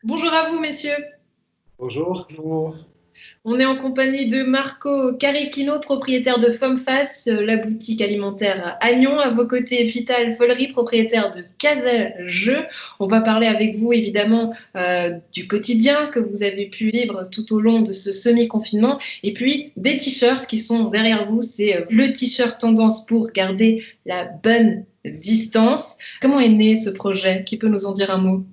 Bonjour à vous, messieurs. Bonjour. Bonjour. On est en compagnie de Marco Carichino, propriétaire de Fomfas, la boutique alimentaire à Agnon. À vos côtés, Vital Follery, propriétaire de Casa Jeux. On va parler avec vous, évidemment, du quotidien que vous avez pu vivre tout au long de ce semi-confinement. Et puis, des t-shirts qui sont derrière vous. C'est le t-shirt tendance pour garder la bonne distance. Comment est né ce projet? Qui peut nous en dire un mot?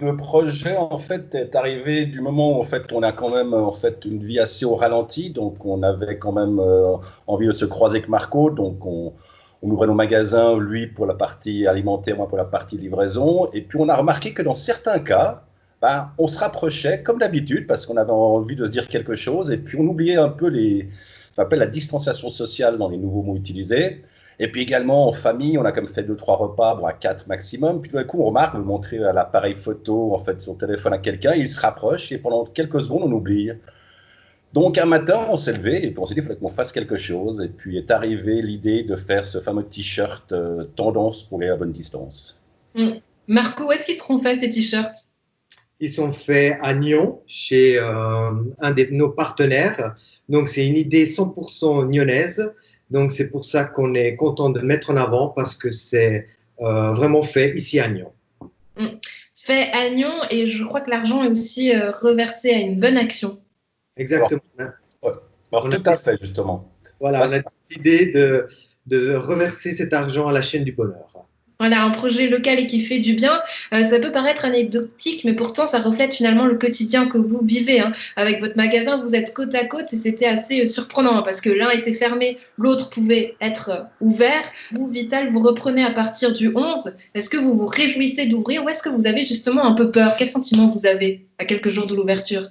Le projet en fait est arrivé du moment où en fait on a quand même en fait une vie assez au ralenti, donc on avait quand même envie de se croiser avec Marco, donc on ouvrait nos magasins, lui pour la partie alimentaire, moi pour la partie livraison, et puis on a remarqué que dans certains cas, ben, on se rapprochait comme d'habitude parce qu'on avait envie de se dire quelque chose, et puis on oubliait un peu ce qu'on appelle la distanciation sociale dans les nouveaux mots utilisés. Et puis également en famille, on a comme fait 2-3 repas, bon, à 4 maximum. Puis tout d'un coup, on remarque, on veut montrer à l'appareil photo, en fait, son téléphone à quelqu'un, il se rapproche et pendant quelques secondes, on oublie. Donc un matin, on s'est levé et puis on s'est dit, il fallait qu'on fasse quelque chose. Et puis est arrivée l'idée de faire ce fameux t-shirt tendance pour les à bonne distance. Marco, où est-ce qu'ils seront faits ces t-shirts? Ils sont faits à Nyon, chez un de nos partenaires. Donc, c'est une idée 100% nyonnaise. Donc, c'est pour ça qu'on est content de le mettre en avant parce que c'est vraiment fait ici à Nyon. Fait à Nyon, et je crois que l'argent est aussi reversé à une bonne action. Exactement. Alors tout à fait, justement. Voilà, on a décidé de reverser cet argent à la chaîne du bonheur. Voilà, un projet local et qui fait du bien. Ça peut paraître anecdotique, mais pourtant, ça reflète finalement le quotidien que vous vivez. Avec votre magasin, vous êtes côte à côte et c'était assez surprenant parce que l'un était fermé, l'autre pouvait être ouvert. Vous, Vital, vous reprenez à partir du 11. Est-ce que vous vous réjouissez d'ouvrir ou est-ce que vous avez justement un peu peur? Quel sentiment vous avez à quelques jours de l'ouverture?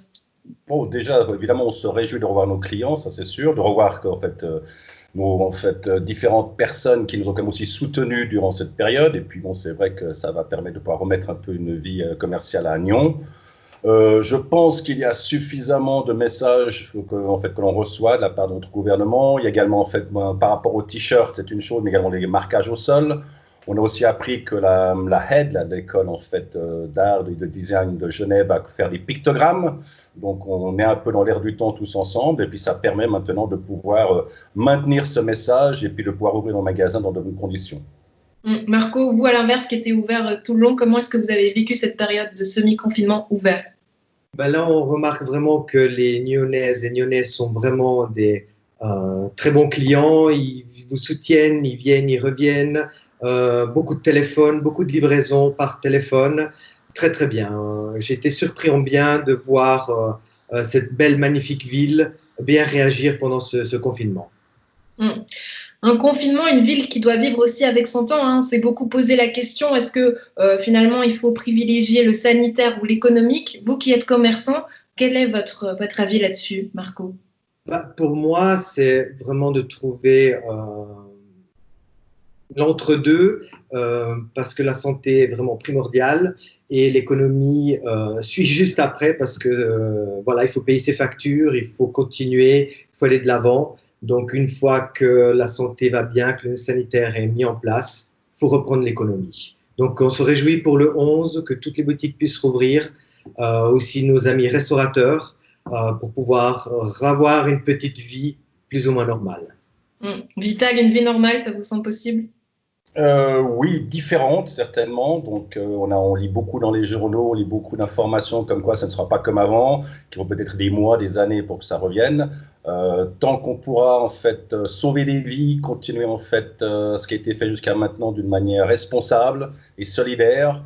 Bon, déjà, évidemment, on se réjouit de revoir nos clients, ça c'est sûr, de revoir qu'en fait, différentes personnes qui nous ont quand même aussi soutenus durant cette période. Et puis, bon, c'est vrai que ça va permettre de pouvoir remettre un peu une vie commerciale à Nyon. Je pense qu'il y a suffisamment de messages que l'on reçoit de la part de notre gouvernement. Il y a également, en fait, par rapport aux t-shirts, c'est une chose, mais également les marquages au sol. On a aussi appris que la HED, l'école en fait, d'art et de design de Genève, va faire des pictogrammes. Donc, on est un peu dans l'air du temps tous ensemble. Et puis, ça permet maintenant de pouvoir maintenir ce message et puis de pouvoir ouvrir nos magasins dans de bonnes conditions. Marco, vous à l'inverse qui était ouvert tout le long, comment est-ce que vous avez vécu cette période de semi-confinement ouvert? Ben là, on remarque vraiment que les Nyonnaises et Nyonnais sont vraiment des très bons clients. Ils vous soutiennent, ils viennent, ils reviennent. Beaucoup de téléphones, beaucoup de livraisons par téléphone. Très, très bien. J'ai été surpris en bien de voir cette belle, magnifique ville bien réagir pendant ce confinement. Un confinement, une ville qui doit vivre aussi avec son temps. On s'est beaucoup posé la question, est-ce que finalement il faut privilégier le sanitaire ou l'économique? Vous qui êtes commerçant, quel est votre avis là-dessus, Marco? Pour moi, c'est vraiment de trouver l'entre-deux parce que la santé est vraiment primordiale et l'économie suit juste après parce que voilà, il faut payer ses factures, il faut continuer, il faut aller de l'avant. Donc, une fois que la santé va bien, que le sanitaire est mis en place, il faut reprendre l'économie. Donc, on se réjouit pour le 11 que toutes les boutiques puissent rouvrir, aussi nos amis restaurateurs, pour pouvoir avoir une petite vie plus ou moins normale. Vital, une vie normale, ça vous semble possible? Oui, différentes certainement. Donc, on lit beaucoup dans les journaux, on lit beaucoup d'informations comme quoi ça ne sera pas comme avant, qu'il faut peut-être des mois, des années pour que ça revienne. Tant qu'on pourra en fait sauver des vies, continuer en fait ce qui a été fait jusqu'à maintenant d'une manière responsable et solidaire,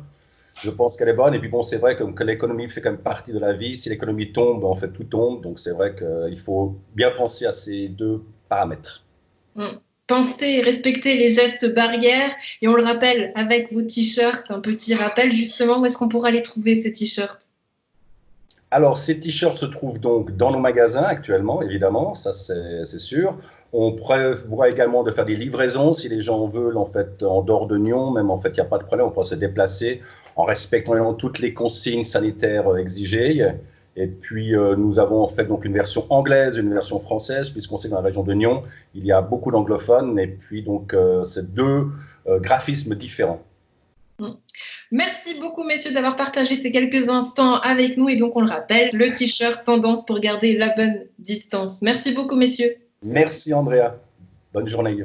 je pense qu'elle est bonne. Et puis bon, c'est vrai que l'économie fait quand même partie de la vie. Si l'économie tombe, en fait tout tombe. Donc c'est vrai qu'il faut bien penser à ces deux paramètres. Pensez et respectez les gestes barrières. Et on le rappelle avec vos t-shirts, un petit rappel justement, où est-ce qu'on pourra les trouver ces t-shirts? Alors, ces t-shirts se trouvent donc dans nos magasins actuellement, évidemment, ça c'est sûr. On prévoit également de faire des livraisons si les gens veulent, en fait, en dehors de Nyon, même en fait, il n'y a pas de problème, on peut se déplacer en respectant toutes les consignes sanitaires exigées. Et puis, nous avons en fait donc une version anglaise, une version française, puisqu'on sait que dans la région de Nyon, il y a beaucoup d'anglophones, et puis donc, c'est deux graphismes différents. Merci beaucoup, messieurs, d'avoir partagé ces quelques instants avec nous. Et donc, on le rappelle, le t-shirt tendance pour garder la bonne distance. Merci beaucoup, messieurs. Merci Andrea. Bonne journée.